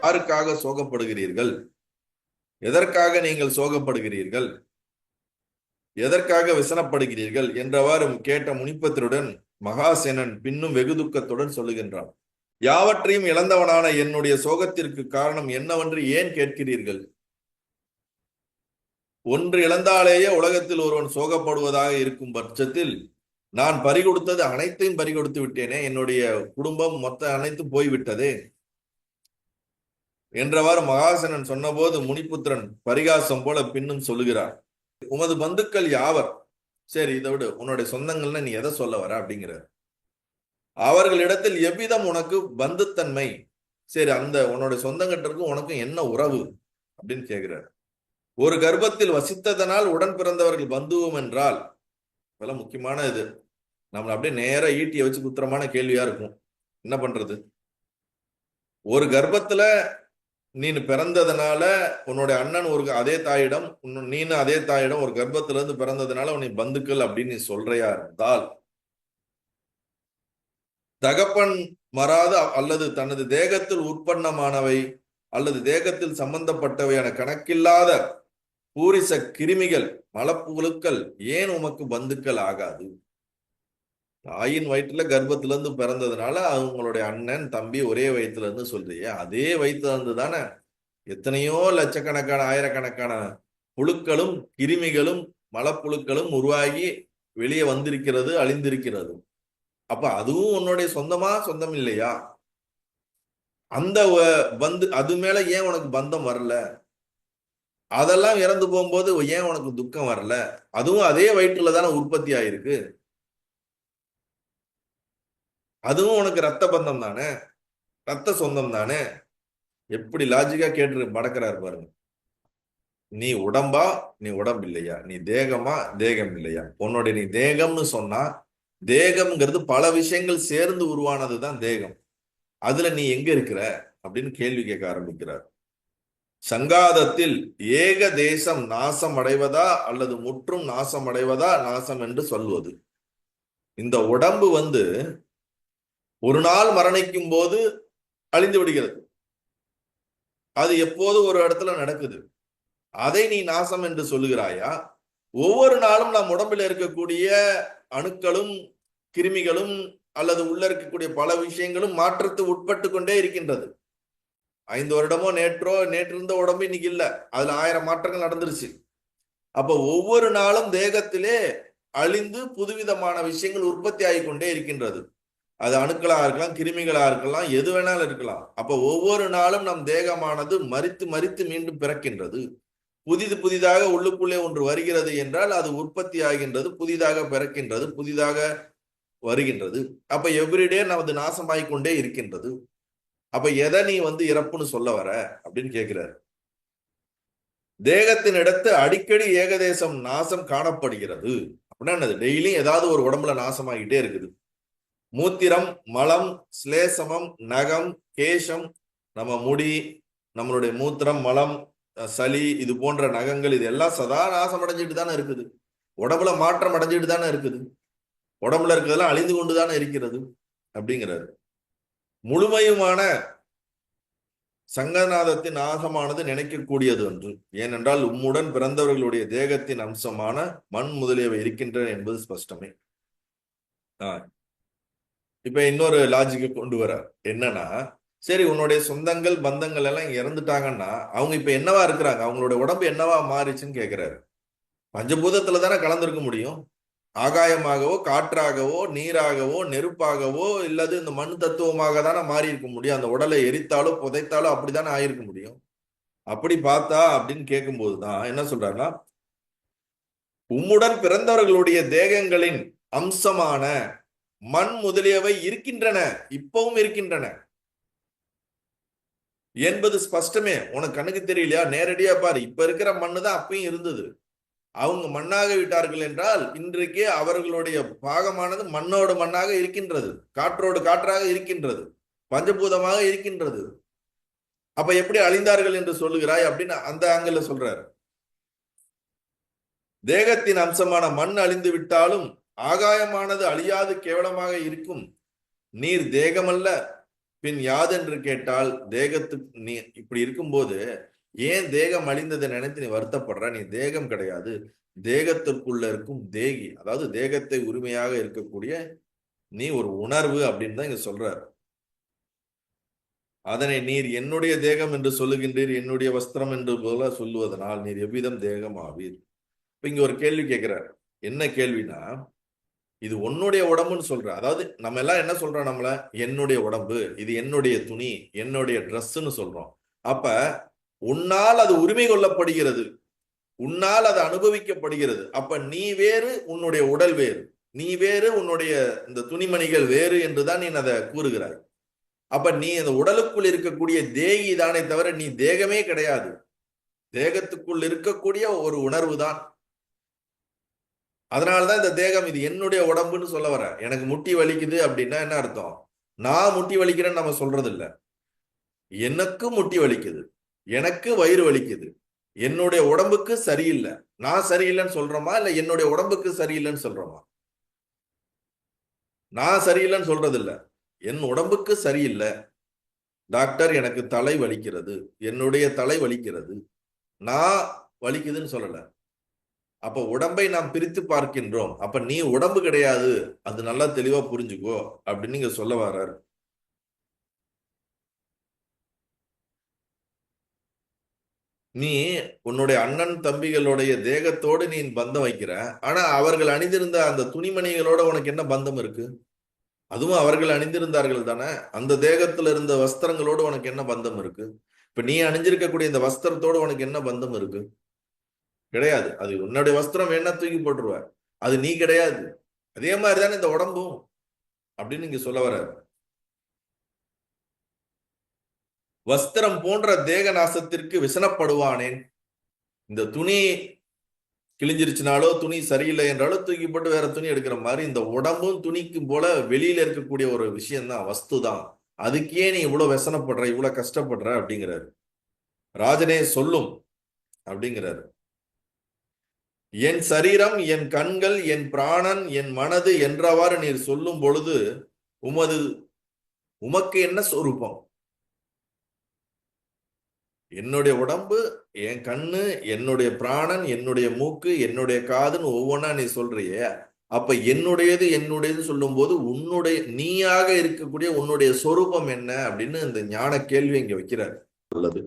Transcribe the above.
யாருக்காக சோகப்படுகிறீர்கள்? எதற்காக நீங்கள் சோகப்படுகிறீர்கள்? எதற்காக விசனப்படுகிறீர்கள் என்றவாறு கேட்ட முனிப்பத்தினுடன் மகாசேனன் பின்னும் வெகு துக்கத்துடன் சொல்லுகின்றான். யாவற்றையும் இழந்தவனான என்னுடைய சோகத்திற்கு காரணம் என்னவென்று ஏன் கேட்கிறீர்கள்? ஒன்று இழந்தாலேயே உலகத்தில் ஒருவன் சோகப்படுவதாக இருக்கும் பட்சத்தில் நான் பறிகொடுத்தது அனைத்தையும் பறிகொடுத்து விட்டேனே, என்னுடைய குடும்பம் மொத்த அனைத்தும் போய்விட்டதே என்றவாறு மகாசேனன் சொன்னபோது முனிபுத்திரன் பரிகாசம் போல பின்னும் சொல்லுகிறார். உமது பந்துக்கள் யாவர்? சரி, இதை விட உன்னுடைய சொந்தங்கள்னா நீ எதை சொல்ல வர அப்படிங்கிறார். அவர்களிடத்தில் எவ்விதம் உனக்கு பந்துத்தன்மை? சரி, அந்த உன்னுடைய சொந்தங்கிட்டருக்கும் உனக்கும் என்ன உறவு அப்படின்னு கேட்கிறார். ஒரு கர்ப்பத்தில் வசித்ததனால் உடன் பிறந்தவர்கள் பந்துவும் என்றால், இதெல்லாம் முக்கியமான இது. நம்மள அப்படியே நேரா ஈட்டியை வச்சு குத்திரமான கேள்வியா இருக்கும். என்ன பண்றது? ஒரு கர்ப்பத்துல நீ பிறந்ததுனால உன்னுடைய அண்ணன் ஒரு அதே தாயிடம், நீனு அதே தாயிடம் ஒரு கர்ப்பத்துல இருந்து பிறந்ததுனால உன்னை பந்துக்கள் அப்படின்னு நீ சொல்றையா இருந்தால், தகப்பன் மறாத அல்லது தனது தேகத்தில் உற்பத்தமானவை அல்லது தேகத்தில் சம்பந்தப்பட்டவையான கணக்கில்லாத பூரிச கிருமிகள் மலப்புழுக்கள் ஏன் உமக்கு பந்துக்கள் ஆகாது? தாயின் வயிற்றுல கர்ப்பத்துல இருந்து பிறந்ததுனால அவங்களுடைய அண்ணன் தம்பி ஒரே வயிற்றுல இருந்து சொல்றியே, அதே வயிற்றுல இருந்து தானே எத்தனையோ லட்சக்கணக்கான ஆயிரக்கணக்கான புழுக்களும் கிருமிகளும் மலப்புழுக்களும் உருவாகி வெளியே வந்திருக்கிறது, அழிந்திருக்கிறது. அப்ப அதுவும் உன்னுடைய சொந்தமா, சொந்தம் இல்லையா? அந்த அது மேல ஏன் உனக்கு பந்தம் வரல? அதெல்லாம் இறந்து போகும்போது ஏன் உனக்கு துக்கம் வரல? அதுவும் அதே வயிற்றுல தானே உற்பத்தி ஆயிருக்கு. அதுவும் உனக்கு ரத்த பந்தம் தானே, ரத்த சொந்தம் தானே. எப்படி லாஜிக்கா கேட்டு மடக்கிறாரு பாருங்க. நீ உடம்பா, நீ உடம்பு இல்லையா? நீ தேகமா, தேகம் இல்லையா? உன்னுடைய நீ தேகம்னு சொன்னா, தேகம்ங்கிறது பல விஷயங்கள் சேர்ந்து உருவானதுதான் தேகம். அதுல நீ எங்க இருக்கிற அப்படின்னு கேள்வி கேட்க ஆரம்பிக்கிறார். சங்காதத்தில் ஏக தேசம் நாசம் அடைவதா அல்லது முற்றும் நாசம் அடைவதா நாசம் என்று சொல்வது. இந்த உடம்பு ஒரு நாள் மரணிக்கும் போது அழிந்து விடுகிறது. அது எப்போது ஒரு இடத்துல நடக்குது. அதை நீ நாசம் என்று சொல்லுகிறாயா? ஒவ்வொரு நாளும் நம் உடம்பில் இருக்கக்கூடிய அணுக்களும் கிருமிகளும் அல்லது உள்ள இருக்கக்கூடிய பல விஷயங்களும் மாற்றத்து உட்பட்டு கொண்டே இருக்கின்றது. 5 வருடமோ நேற்று இருந்த உடம்பு இன்னைக்கு இல்ல, அதுல 1000 மாற்றங்கள் நடந்துருச்சு. அப்ப ஒவ்வொரு நாளும் தேகத்திலே அழிந்து புதுவிதமான விஷயங்கள் உற்பத்தி ஆகிக்கொண்டே இருக்கின்றது. அது அணுக்களா இருக்கலாம், கிருமிகளா இருக்கலாம், எது வேணாலும் இருக்கலாம். அப்ப ஒவ்வொரு நாளும் நம் தேகமானது மரித்து மரித்து மீண்டும் பிறக்கின்றது. புதிதாக உள்ளுக்குள்ளே ஒன்று வருகிறது என்றால் அது உற்பத்தி ஆகின்றது, புதிதாக பிறக்கின்றது, புதிதாக வருகின்றது. அப்ப எவ்ரிடே நமது நாசமாய்கொண்டே இருக்கின்றது. அப்ப எதை நீ இறப்புன்னு சொல்ல வர அப்படின்னு கேட்கிறாரு. தேகத்தின் இடத்து அடிக்கடி ஏகதேசம் நாசம் காணப்படுகிறது அப்படின்னா என்னது? டெய்லியும் ஏதாவது ஒரு உடம்புல நாசமாகிட்டே இருக்குது. மூத்திரம், மலம், ஸ்லேசமம், நகம், கேசம், நம்ம முடி, நம்மளுடைய மூத்திரம், மலம், சளி, இது போன்ற நகங்கள், இது எல்லாம் சதா நாசம் அடைஞ்சிட்டு தானே இருக்குது. உடம்புல மாற்றம் அடைஞ்சிட்டு தானே இருக்குது. உடம்புல இருக்கிறதெல்லாம் அழிந்து கொண்டு தானே இருக்கிறது அப்படிங்கிறாரு. முழுமையுமான சங்கநாதத்தின் நாசமானது நினைக்கக்கூடியது என்று. ஏனென்றால் உம்முடன் பிறந்தவர்களுடைய தேகத்தின் அம்சமான மண் முதலியவை இருக்கின்றன என்பது ஸ்பஷ்டமே. இப்ப இன்னொரு லாஜிக்கு கொண்டு வர என்னன்னா, சரி, உன்னுடைய சொந்தங்கள் பந்தங்கள் எல்லாம் இறந்துட்டாங்கன்னா அவங்க இப்ப என்னவா இருக்கிறாங்க? அவங்களுடைய உடம்பு என்னவா மாறிச்சுன்னு கேட்கிறாரு. பஞ்சபூதத்துல தானே கலந்திருக்க முடியும். ஆகாயமாகவோ, காற்றாகவோ, நீராகவோ, நெருப்பாகவோ, இல்லது இந்த மண் தத்துவமாக தானே மாறி இருக்க முடியும். அந்த உடலை எரித்தாலோ புதைத்தாலோ அப்படித்தானே ஆயிருக்க முடியும். அப்படி பார்த்தா அப்படின்னு கேட்கும் போதுதான் என்ன சொல்றாருன்னா, உம்முடன் பிறந்தவர்களுடைய தேகங்களின் அம்சமான மண் முதலியவை இருக்கின்றன, இப்பவும் இருக்கின்றன என்பது ஸ்பஷ்டமே. உனக்கு கண்ணுக்கு தெரியலையா? நேரடியா பாரு. இப்ப இருக்கிற மண்ணு தான் அப்பயும் இருந்தது. அவங்க மண்ணாக விட்டார்கள் என்றால் இன்றைக்கே அவர்களுடைய பாகமானது மண்ணோடு மண்ணாக இருக்கின்றது, காற்றோடு காற்றாக இருக்கின்றது, பஞ்சபூதமாக இருக்கின்றது. அப்ப எப்படி அழிந்தார்கள் என்று சொல்லுகிறாய் அப்படின்னு அந்த ஆங்கிள் சொல்றாரு. தேகத்தின் அம்சமான மண் அழிந்து விட்டாலும் ஆகாயமானது அழியாது கேவலமாக இருக்கும். நீர் தேகமல்ல, பின் யாதென்று கேட்டால் தேகத்துக்கு நீ இப்படி இருக்கும்போது ஏன் தேகம் அழிந்ததை நினைத்து நீ வருத்தப்படுற? நீ தேகம் கிடையாது, தேகத்திற்குள்ள இருக்கும் தேகி, அதாவது தேகத்தை உரிமையாக இருக்கக்கூடிய நீ ஒரு உணர்வு அப்படின்னு தான் இங்க சொல்றாரு. அதனை நீர் என்னுடைய தேகம் என்று சொல்லுகின்றீர், என்னுடைய வஸ்திரம் என்று போல சொல்லுவதனால் நீர் எவ்விதம் தேகம் ஆவீர். இப்ப இங்க ஒரு கேள்வி கேட்கிறார். என்ன கேள்வினா, இது உன்னுடைய உடம்புன்னு சொல்ற, அதாவது நம்ம எல்லாம் என்ன சொல்றோம், நம்மள என்னுடைய உடம்பு, இது என்னுடைய துணி, என்னுடைய ட்ரெஸ்ன்னு சொல்றோம். அப்ப உன்னால் அது உரிமை கொள்ளப்படுகிறது, உன்னால் அது அனுபவிக்கப்படுகிறது. அப்ப நீ வேறு, உன்னுடைய உடல் வேறு, நீ வேறு, உன்னுடைய இந்த துணிமணிகள் வேறு என்றுதான் நீ அதை கூறுகிறாய். அப்ப நீ அந்த உடலுக்குள் இருக்கக்கூடிய தேகி தானே தவிர நீ தேகமே கிடையாது. தேகத்துக்குள் இருக்கக்கூடிய ஒரு உணர்வு தான். அதனாலதான் இந்த தேகம் இது என்னுடைய உடம்புன்னு சொல்ல வர. எனக்கு முட்டி வலிக்குது அப்படின்னா என்ன அர்த்தம்? நான் முட்டி வலிக்கிறேன்னு நம்ம சொல்றது இல்ல. எனக்கு முட்டி வலிக்குது, எனக்கு வயிறு வலிக்குது, என்னுடைய உடம்புக்கு சரியில்லை, நான் சரியில்லைன்னு சொல்றோமா இல்ல என்னுடைய உடம்புக்கு சரியில்லைன்னு சொல்றோமா? நான் சரியில்லைன்னு சொல்றது இல்ல, என் உடம்புக்கு சரியில்லை. டாக்டர் எனக்கு தலை வலிக்கிறது, என்னுடைய தலை வலிக்கிறது, நான் வலிக்குதுன்னு சொல்லல. அப்ப உடம்பை நாம் பிரித்து பார்க்கின்றோம். அப்ப நீ உடம்பு கிடையாது, அது நல்லா தெளிவா புரிஞ்சுக்கோ அப்படின்னு நீங்க சொல்ல வர்றாரு. நீ உன்னுடைய அண்ணன் தம்பிகளுடைய தேகத்தோடு நீ பந்தம் வைக்கிற, ஆனா அவர்கள் அணிந்திருந்த அந்த துணிமணிகளோட உனக்கு என்ன பந்தம் இருக்கு? அதுவும் அவர்கள் அணிந்திருந்தார்கள் தானே. அந்த தேகத்துல இருந்த வஸ்திரங்களோடு உனக்கு என்ன பந்தம் இருக்கு? இப்ப நீ அணிஞ்சிருக்கக்கூடிய இந்த வஸ்திரத்தோடு உனக்கு என்ன பந்தம் இருக்கு? கிடையாது. அது உன்னுடைய வஸ்திரம் வேணா தூக்கி போட்டுருவ, அது நீ கிடையாது. அதே மாதிரிதானே இந்த உடம்பும் அப்படின்னு நீங்க சொல்ல வர. வஸ்திரம் போன்ற தேக நாசத்திற்கு விசனப்படுவானேன். இந்த துணி கிழிஞ்சிருச்சுனாலோ துணி சரியில்லை என்றாலோ தூக்கி போட்டு வேற துணி எடுக்கிற மாதிரி இந்த உடம்பும் துணிக்கும் போல வெளியில இருக்கக்கூடிய ஒரு விஷயம் தான், வஸ்து தான். அதுக்கே நீ இவ்வளவு व्यसனப்படுற, இவ்வளவு கஷ்டப்படுற அப்படிங்கிறாரு. ராஜனே சொல்லும் அப்படிங்கிறாரு. என் சரீரம், என் கண்கள், என் பிராணன், என் மனது என்றவாறு நீர் சொல்லும் பொழுது உமக்கு என்ன சொரூபம்? என்னுடைய உடம்பு, என் கண்ணு, என்னுடைய பிராணன், என்னுடைய மூக்கு, என்னுடைய காதுன்னு ஒவ்வொன்னா நீ சொல்றியே, அப்ப என்னுடையது சொல்லும் போது உன்னுடைய நீயாக இருக்கக்கூடிய உன்னுடைய சொரூபம் என்ன அப்படின்னு இந்த ஞான கேள்வி இங்க வைக்கிறார். உள்ளது.